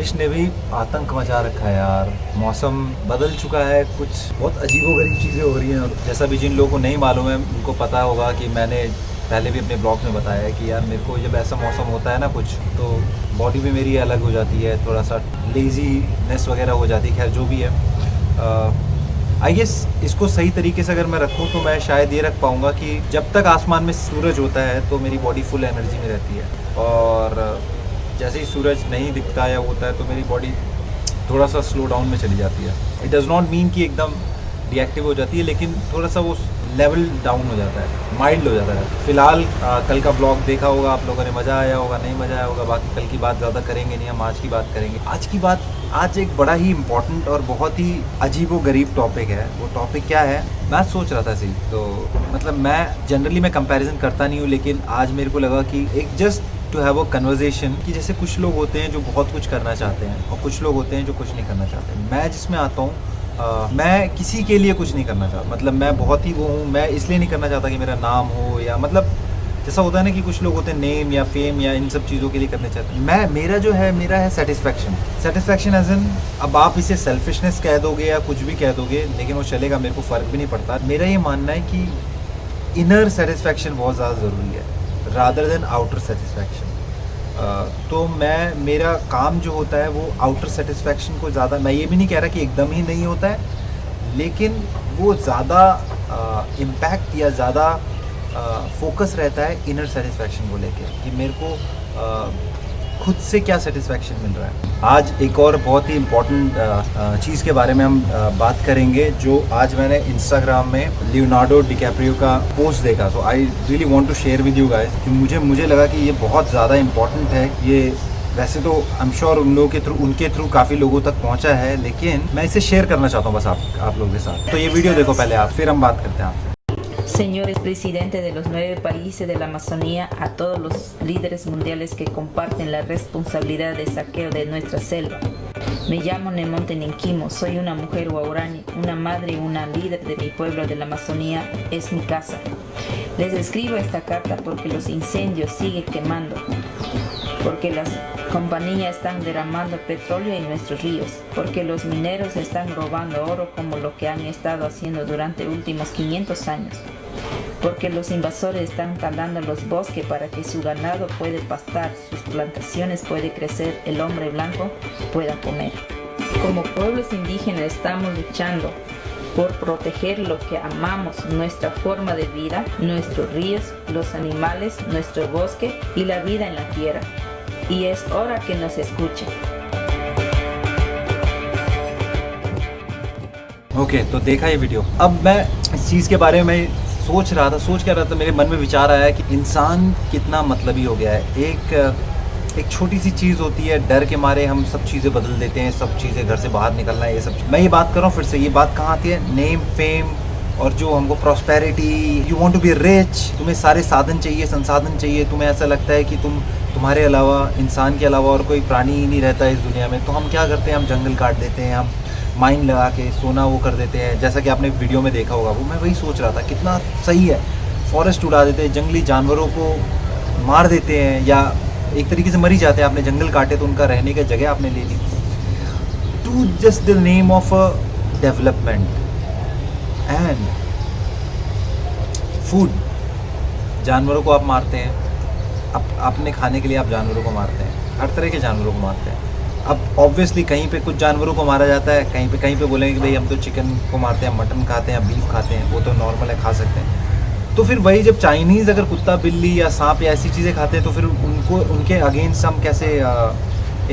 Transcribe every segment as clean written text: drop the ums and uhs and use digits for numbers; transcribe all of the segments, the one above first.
बारिश ने भी आतंक मचा रखा है यार। मौसम बदल चुका है, कुछ बहुत अजीबोगरीब चीज़ें हो रही हैं। और जैसा भी जिन लोगों को नहीं मालूम है उनको पता होगा कि मैंने पहले भी अपने ब्लॉग में बताया है कि यार मेरे को जब ऐसा मौसम होता है ना कुछ, तो बॉडी भी मेरी अलग हो जाती है, थोड़ा सा लेजीनेस वगैरह हो जाती है। खैर जो भी है, आई गेस इसको सही तरीके से अगर मैं रखूँ तो मैं शायद ये रख पाऊँगा कि जब तक आसमान में सूरज होता है तो मेरी बॉडी फुल एनर्जी में रहती है, और जैसे ही सूरज नहीं दिखता या होता है तो मेरी बॉडी थोड़ा सा स्लो डाउन में चली जाती है। इट डज़ नॉट मीन कि एकदम डीएक्टिव हो जाती है, लेकिन थोड़ा सा वो लेवल डाउन हो जाता है, माइल्ड हो जाता है। फ़िलहाल कल का ब्लॉग देखा होगा आप लोगों ने, मज़ा आया होगा, नहीं मज़ा आया होगा। बाकी कल की बात ज़्यादा करेंगे नहीं, हम आज की बात करेंगे। आज एक बड़ा ही इम्पॉर्टेंट और बहुत ही अजीबोगरीब टॉपिक है। वो टॉपिक क्या है, मैं सोच रहा था तो मतलब मैं जनरली कंपैरिजन करता नहीं हूँ, लेकिन आज मेरे को लगा कि एक just to have a conversation कि जैसे कुछ लोग होते हैं जो बहुत कुछ करना चाहते हैं और कुछ लोग होते हैं जो कुछ नहीं करना चाहते। मैं जिसमें आता हूँ, मैं किसी के लिए कुछ नहीं करना चाहता। मतलब मैं बहुत ही वो हूँ, मैं इसलिए नहीं करना चाहता कि मेरा नाम हो, या मतलब जैसा होता है ना कि कुछ लोग होते हैं नेम या फेम या इन सब चीज़ों के लिए करने चाहते हैं। मेरा है सेटिस्फैक्शन एज इन, अब आप इसे सेल्फिशनेस कह दोगे या कुछ भी कह दोगे, लेकिन वो चलेगा, मेरे को फ़र्क भी नहीं पड़ता। मेरा ये मानना है कि इनर सेटिस्फैक्शन बहुत ज़्यादा ज़रूरी है रादर देन आउटर सेटिस्फैक्शन। तो मेरा काम जो होता है वो आउटर सेटिस्फैक्शन को ज़्यादा, मैं ये भी नहीं कह रहा कि एकदम ही नहीं होता है, लेकिन वो ज़्यादा इम्पैक्ट या ज़्यादा फोकस रहता है इनर सेटिस्फैक्शन को लेके कि मेरे को खुद से क्या सेटिस्फैक्शन मिल रहा है। आज एक और बहुत ही इम्पॉर्टेंट चीज़ के बारे में हम बात करेंगे, जो आज मैंने इंस्टाग्राम में लियोनार्डो डिकैप्रियो का पोस्ट देखा। So I really want to share with you guys कि मुझे लगा कि ये बहुत ज़्यादा इम्पॉर्टेंट है। ये वैसे तो आई एम श्योर उनके थ्रू काफ़ी लोगों तक पहुंचा है, लेकिन मैं इसे शेयर करना चाहता हूँ बस आप लोगों के साथ। तो ये वीडियो देखो पहले आप, फिर हम बात करते हैं आपसे। Señores presidentes de los 9 países de la Amazonía, a todos los líderes mundiales que comparten la responsabilidad de saqueo de nuestra selva. Me llamo Nemonte Ninquimo, soy una mujer guaraní, una madre y una líder de mi pueblo de la Amazonía, es mi casa. Les escribo esta carta porque los incendios siguen quemando, porque las compañías están derramando petróleo en nuestros ríos, porque los mineros están robando oro como lo que han estado haciendo durante los últimos 500 años, porque los invasores están talando los bosques para que su ganado pueda pastar, sus plantaciones puede crecer, el hombre blanco pueda comer. Como pueblos indígenas estamos luchando por proteger lo que amamos, nuestra forma de vida, nuestros ríos, los animales, nuestro bosque y la vida en la tierra. Y es hora que nos escuchen. Okay, तो देखा ये video. अब मैं इस चीज़ के बारे में सोच क्या रहा था, मेरे मन में विचार आया कि इंसान कितना मतलबी हो गया है। एक छोटी सी चीज़ होती है, डर के मारे हम सब चीज़ें बदल देते हैं, सब चीज़ें घर से बाहर निकलना है, ये सब। मैं ये बात कर रहा हूँ फिर से, ये बात कहाँ आती है, नेम फेम और जो हमको prosperity, you want to be rich, तुम्हें सारे साधन चाहिए, संसाधन चाहिए, तुम्हें ऐसा लगता है कि तुम्हारे अलावा, इंसान के अलावा और कोई प्राणी ही नहीं रहता इस दुनिया में। तो हम क्या करते हैं, हम जंगल काट देते हैं, हम माइन लगा के सोना वो कर देते हैं, जैसा कि आपने वीडियो में देखा होगा। वो मैं वही सोच रहा था, कितना सही है, फॉरेस्ट उड़ा देते हैं, जंगली जानवरों को मार देते हैं, या एक तरीके से मर ही जाते हैं। आपने जंगल काटे तो उनका रहने की जगह आपने ले ली, to just the name of development and food. जानवरों को आप मारते हैं, अपने खाने के लिए आप जानवरों को मारते हैं, हर तरह के जानवरों को मारते हैं। अब ऑब्वियसली कहीं पे कुछ जानवरों को मारा जाता है, कहीं पे बोलेंगे कि भाई हम तो चिकन को मारते हैं, मटन खाते हैं, बीफ खाते हैं, वो तो नॉर्मल है, खा सकते हैं। तो फिर वही जब चाइनीज़ अगर कुत्ता बिल्ली या सांप या ऐसी चीज़ें खाते हैं, तो फिर उनके अगेंस्ट हम कैसे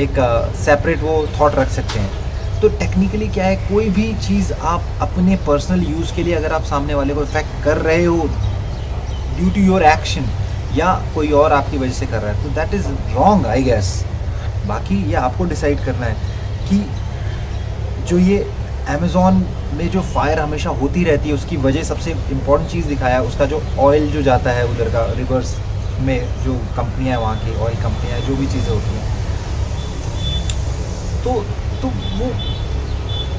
एक सेपरेट वो थॉट रख सकते हैं। तो टेक्निकली क्या है, कोई भी चीज़ आप अपने पर्सनल यूज़ के लिए अगर आप सामने वाले को इफेक्ट कर रहे हो ड्यू टू योर एक्शन, या कोई और आपकी वजह से कर रहा है, तो that is wrong I guess. बाकी ये आपको डिसाइड करना है कि जो ये अमेज़ॉन में जो फायर हमेशा होती रहती है, उसकी वजह सबसे इम्पॉर्टेंट चीज़ दिखाया है, उसका जो ऑयल जो जाता है उधर का रिवर्स में, जो कंपनियां हैं वहाँ की ऑयल कंपनियां, जो भी चीज़ें होती हैं, तो वो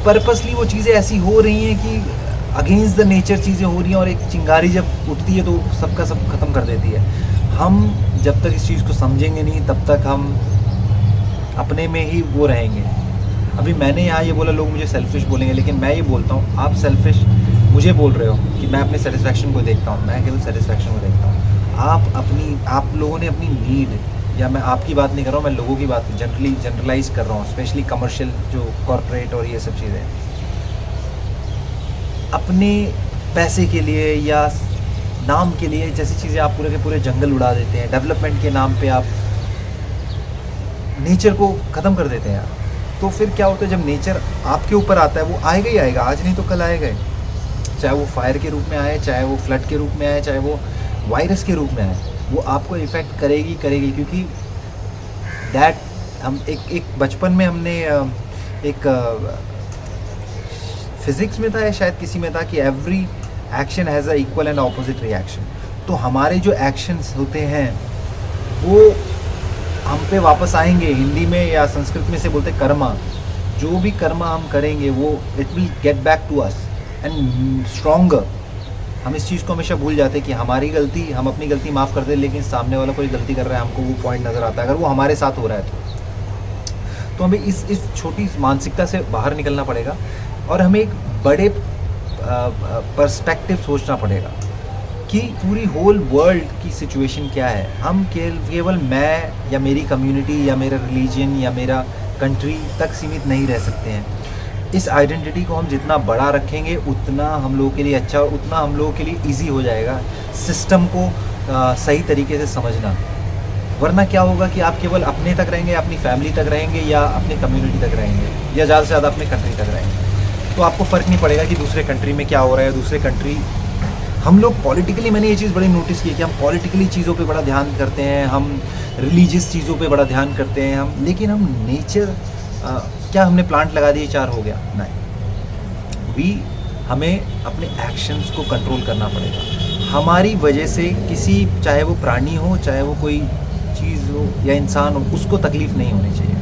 पर्पसली वो चीज़ें ऐसी हो रही हैं कि अगेंस्ट द नेचर चीज़ें हो रही हैं, और एक चिंगारी जब उठती है तो सबका सब ख़त्म कर देती है। हम जब तक इस चीज़ को समझेंगे नहीं, तब तक हम अपने में ही वो रहेंगे। अभी मैंने यहाँ ये बोला, लोग मुझे सेल्फिश बोलेंगे, लेकिन मैं ये बोलता हूँ आप सेल्फिश मुझे बोल रहे हो कि मैं अपने सेटिस्फैक्शन को देखता हूँ, मैं केवल सेटिस्फैक्शन को देखता हूँ। आप लोगों ने अपनी नीड, या मैं आपकी बात नहीं कर रहा हूँ, मैं लोगों की बात जनरलाइज कर रहा हूँ, स्पेशली कमर्शियल जो कॉर्पोरेट और ये सब चीज़ें, अपने पैसे के लिए या नाम के लिए जैसी चीज़ें आप पूरे के पूरे जंगल उड़ा देते हैं, डेवलपमेंट के नाम पे आप नेचर को ख़त्म कर देते हैं यार। तो फिर क्या होता है, जब नेचर आपके ऊपर आता है, वो आएगा ही आएगा, आज नहीं तो कल आएगा ही। चाहे वो फायर के रूप में आए, चाहे वो फ्लड के रूप में आए, चाहे वो वायरस के रूप में आए, वो आपको इफ़ेक्ट करेगी, क्योंकि दैट हम एक बचपन में हमने एक फिज़िक्स में था या शायद किसी में था कि every action has a equal and opposite reaction. तो हमारे जो एक्शंस होते हैं वो हम पे वापस आएंगे। हिंदी में या संस्कृत में से बोलते कर्मा, जो भी कर्मा हम करेंगे वो it will get back to us and stronger. हम इस चीज़ को हमेशा भूल जाते हैं कि हमारी गलती, हम अपनी गलती माफ़ करते हैं, लेकिन सामने वाला कोई गलती कर रहा है, हमको वो पॉइंट नज़र आता है अगर वो हमारे साथ हो रहा है तो हमें इस छोटी मानसिकता से बाहर निकलना पड़ेगा और हमें एक बड़े पर्सपेक्टिव सोचना पड़ेगा कि पूरी होल वर्ल्ड की सिचुएशन क्या है। हम केवल मैं या मेरी कम्युनिटी या मेरा रिलीजन या मेरा कंट्री तक सीमित नहीं रह सकते हैं। इस आइडेंटिटी को हम जितना बड़ा रखेंगे उतना हम लोगों के लिए अच्छा और उतना हम लोगों के लिए इजी हो जाएगा सिस्टम को सही तरीके से समझना। वरना क्या होगा कि आप केवल अपने तक रहेंगे, अपनी फैमिली तक रहेंगे या अपनी कम्युनिटी तक रहेंगे या ज़्यादा से ज़्यादा अपने कंट्री तक रहेंगे, तो आपको फ़र्क नहीं पड़ेगा कि दूसरे कंट्री में क्या हो रहा है। दूसरे कंट्री, हम लोग पॉलिटिकली, मैंने ये चीज़ बड़ी नोटिस की है कि हम पॉलिटिकली चीज़ों पे बड़ा ध्यान करते हैं, हम रिलीजियस चीज़ों पे बड़ा ध्यान करते हैं हम, लेकिन हम नेचर, क्या हमने प्लांट लगा दिए 4 हो गया? नहीं, हमें अपने एक्शंस को कंट्रोल करना पड़ेगा। हमारी वजह से किसी, चाहे वो प्राणी हो, चाहे वो कोई चीज़ हो या इंसान हो, उसको तकलीफ़ नहीं होनी चाहिए।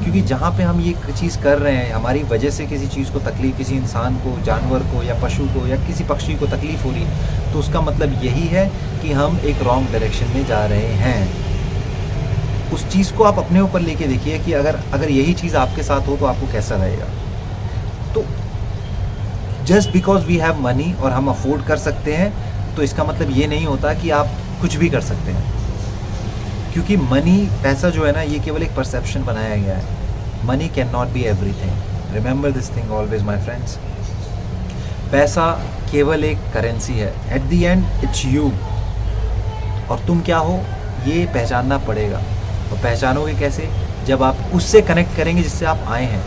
क्योंकि जहाँ पे हम ये चीज़ कर रहे हैं, हमारी वजह से किसी चीज़ को तकलीफ़, किसी इंसान को, जानवर को या पशु को या किसी पक्षी को तकलीफ़ हो रही, तो उसका मतलब यही है कि हम एक रॉन्ग डायरेक्शन में जा रहे हैं। उस चीज़ को आप अपने ऊपर लेके देखिए कि अगर यही चीज़ आपके साथ हो तो आपको कैसा रहेगा। तो just because we have money और हम अफोर्ड कर सकते हैं, तो इसका मतलब ये नहीं होता कि आप कुछ भी कर सकते हैं। क्योंकि मनी, पैसा जो है ना, ये केवल एक परसेप्शन बनाया गया है। Money can not be everything. Remember this thing always my friends. पैसा केवल एक करेंसी है। Eight the and it's you, और तुम क्या हो ये पहचानना पड़ेगा। और पहचानोगे कैसे? जब आप उससे कनेक्ट करेंगे जिससे आप आए हैं।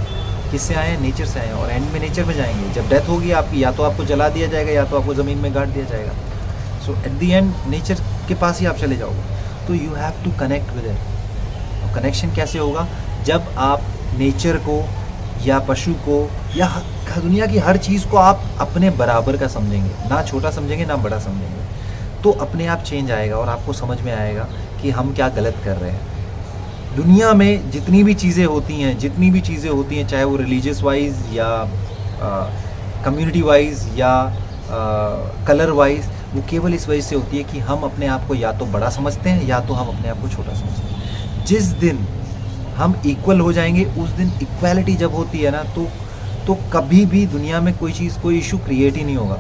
किससे आए हैं? नेचर से आए हैं, और एंड में नेचर में जाएंगे। जब डेथ होगी आपकी, या तो आपको जला दिया जाएगा या तो आपको ज़मीन में गाड़ दिया जाएगा। So at the end nature के पास ही आप चले जाओगे। तो you have to connect with it. और कनेक्शन कैसे होगा? जब आप नेचर को या पशु को या दुनिया की हर चीज़ को आप अपने बराबर का समझेंगे, ना छोटा समझेंगे ना बड़ा समझेंगे, तो अपने आप चेंज आएगा और आपको समझ में आएगा कि हम क्या गलत कर रहे हैं। दुनिया में जितनी भी चीज़ें होती हैं, चाहे वो रिलीजियस वाइज या कम्युनिटी वाइज या कलर वाइज, वो केवल इस वजह से होती है कि हम अपने आप को या तो बड़ा समझते हैं या तो हम अपने आप को छोटा समझते हैं। जिस दिन हम इक्वल हो जाएंगे, उस दिन इक्वालिटी जब होती है ना, तो कभी भी दुनिया में कोई चीज़, कोई इशू क्रिएट ही नहीं होगा।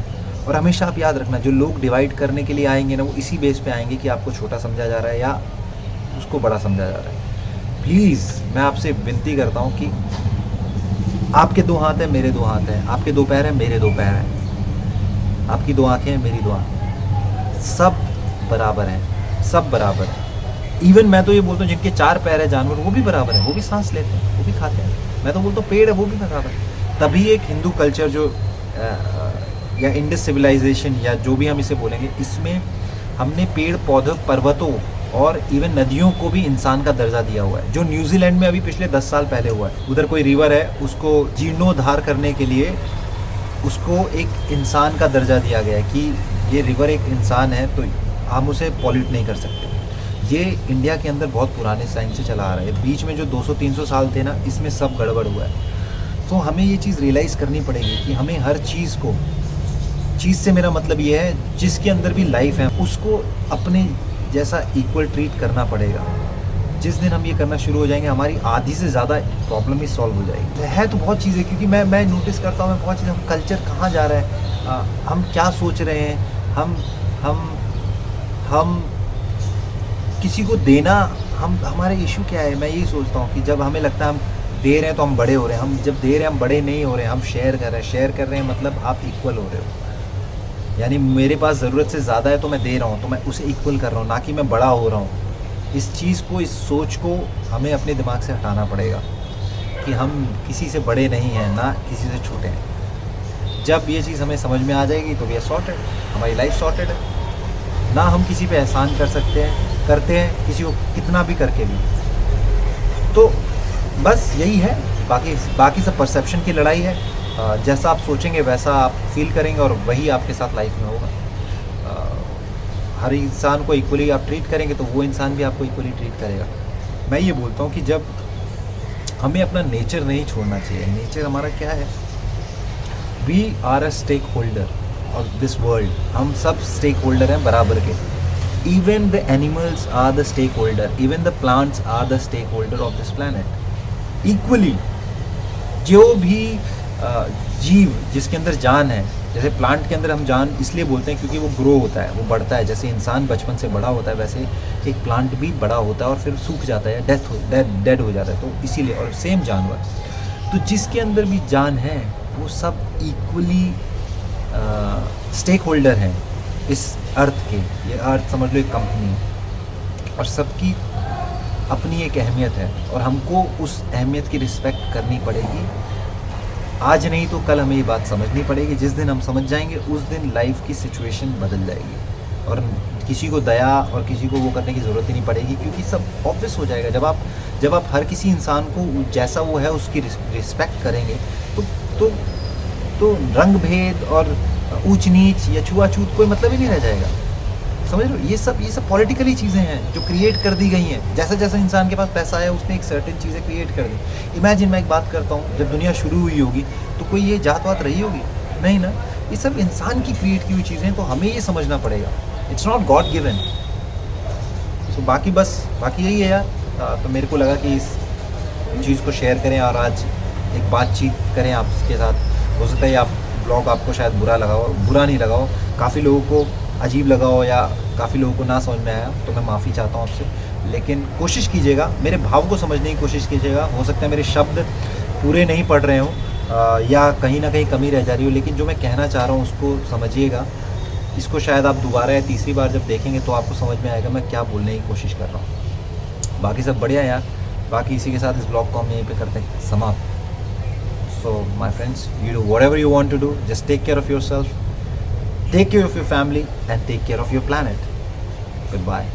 और हमेशा आप याद रखना, जो लोग डिवाइड करने के लिए आएंगे ना, वो इसी बेस पे आएंगे कि आपको छोटा समझा जा रहा है या उसको बड़ा समझा जा रहा है। प्लीज़ मैं आपसे विनती करता हूँ कि आपके 2 हाथ हैं, मेरे 2 हाथ हैं, आपके 2 पैर हैं, मेरे 2 पैर हैं, आपकी 2 आँखें हैं, मेरी 2 आँखें, सब बराबर हैं, सब बराबर हैं। इवन मैं तो ये बोलता हूँ, जिनके 4 पैर है जानवर, वो भी बराबर हैं, वो भी सांस लेते हैं, वो भी खाते हैं। मैं तो बोलता हूँ पेड़ है, वो भी बराबर है। तभी एक हिंदू कल्चर जो या इंडस सिविलाइजेशन या जो भी हम इसे बोलेंगे, इसमें हमने पेड़ पौधों, पर्वतों और इवन नदियों को भी इंसान का दर्जा दिया हुआ है। जो न्यूजीलैंड में अभी पिछले 10 साल पहले हुआ है, उधर कोई रिवर है, उसको जीर्णोद्धार करने के लिए उसको एक इंसान का दर्जा दिया गया है कि ये रिवर एक इंसान है, तो हम उसे पॉल्यूट नहीं कर सकते। ये इंडिया के अंदर बहुत पुराने टाइम से चला आ रहा है। बीच में जो 200-300 साल थे ना, इसमें सब गड़बड़ हुआ है। तो हमें ये चीज़ रियलाइज़ करनी पड़ेगी कि हमें हर चीज़ को, चीज़ से मेरा मतलब ये है जिसके अंदर भी लाइफ है, उसको अपने जैसा इक्वल ट्रीट करना पड़ेगा। जिस दिन हम ये करना शुरू हो जाएंगे हमारी आधी से ज़्यादा प्रॉब्लम ही सॉल्व हो जाएगी। है तो बहुत चीज़ें, क्योंकि मैं नोटिस करता हूँ, मैं बहुत चीज़ें, हम कल्चर कहाँ जा रहा है, हम क्या सोच रहे हैं, हम किसी को देना, हमारे इशू क्या है। मैं यही सोचता हूँ कि जब हमें लगता है हम दे रहे हैं तो हम बड़े हो रहे हैं, हम जब दे रहे हैं हम बड़े नहीं हो रहे हैं, हम शेयर कर रहे हैं मतलब आप इक्वल हो रहे हो। यानी मेरे पास ज़रूरत से ज़्यादा है तो मैं दे रहा हूँ, तो मैं उसे इक्वल कर रहा हूँ, ना कि मैं बड़ा हो रहा हूँ। इस चीज़ को, इस सोच को हमें अपने दिमाग से हटाना पड़ेगा कि हम किसी से बड़े नहीं हैं, ना किसी से छोटे हैं। जब ये चीज़ हमें समझ में आ जाएगी तो वी आर सॉर्टेड, हमारी लाइफ सॉर्टेड है। ना हम किसी पे एहसान करते हैं किसी को कितना भी करके भी। तो बस यही है, बाकी सब परसेप्शन की लड़ाई है। जैसा आप सोचेंगे वैसा आप फील करेंगे और वही आपके साथ लाइफ में होगा। हर इंसान को इक्वली आप ट्रीट करेंगे तो वो इंसान भी आपको इक्वली ट्रीट करेगा। मैं ये बोलता हूँ कि जब हमें अपना नेचर नहीं छोड़ना चाहिए। नेचर हमारा क्या है, we are a stakeholder of this world. हम सब स्टेक होल्डर हैं बराबर के। Even the animals are the stakeholder, even the plants are the stakeholder of this planet equally. जो भी जीव जिसके अंदर जान है, जैसे प्लांट के अंदर हम जान इसलिए बोलते हैं क्योंकि वो ग्रो होता है, वो बढ़ता है। जैसे इंसान बचपन से बड़ा होता है वैसे एक प्लांट भी बड़ा होता है और फिर सूख जाता है, डेड हो जाता है। तो इसीलिए, और सेम जानवर, तो जिसके अंदर भी जान है वो सब इक्वली स्टेक होल्डर हैं इस अर्थ के। ये अर्थ समझ लो एक कंपनी, और सबकी अपनी एक अहमियत है और हमको उस अहमियत की रिस्पेक्ट करनी पड़ेगी। आज नहीं तो कल हमें ये बात समझनी पड़ेगी। जिस दिन हम समझ जाएंगे उस दिन लाइफ की सिचुएशन बदल जाएगी और किसी को दया और किसी को वो करने की ज़रूरत ही नहीं पड़ेगी, क्योंकि सब ऑब्वियस हो जाएगा। जब आप हर किसी इंसान को जैसा वो है उसकी रिस्पेक्ट करेंगे तो रंग भेद और ऊंच नीच या छुआछूत कोई मतलब ही नहीं रह जाएगा। समझ लो, ये सब पॉलिटिकली चीज़ें हैं जो क्रिएट कर दी गई हैं। जैसा इंसान के पास पैसा आया उसने एक सर्टेन चीज़ें क्रिएट कर दी। इमेजिन, मैं एक बात करता हूँ, जब दुनिया शुरू हुई होगी तो कोई ये जात वात रही होगी? नहीं ना। ये सब इंसान की क्रिएट की हुई चीज़ें, तो हमें ये समझना पड़ेगा, इट्स नॉट गॉड गिवन। सो बाकी यही है यार। तो मेरे को लगा कि इस चीज़ को शेयर करें और आज एक बातचीत करें आपके साथ। हो सकता है आप ब्लॉग आपको शायद बुरा नहीं लगा हो, काफ़ी लोगों को अजीब लगा हो या काफ़ी लोगों को ना समझ में आया, तो मैं माफ़ी चाहता हूँ आपसे। लेकिन कोशिश कीजिएगा, मेरे भाव को समझने की कोशिश कीजिएगा। हो सकता है मेरे शब्द पूरे नहीं पढ़ रहे हों या कहीं ना कहीं कमी रह जा रही हो, लेकिन जो मैं कहना चाह रहा हूँ उसको समझिएगा। इसको शायद आप दोबारा या तीसरी बार जब देखेंगे तो आपको समझ में आएगा मैं क्या बोलने की कोशिश कर रहा हूँ। बाकी सब बढ़िया यार। बाकी इसी के साथ इस ब्लॉग को हम यहीं पे करते हैं समाप्त। So my friends, you do whatever you want to do. Just take care of yourself, take care of your family, and take care of your planet. Goodbye.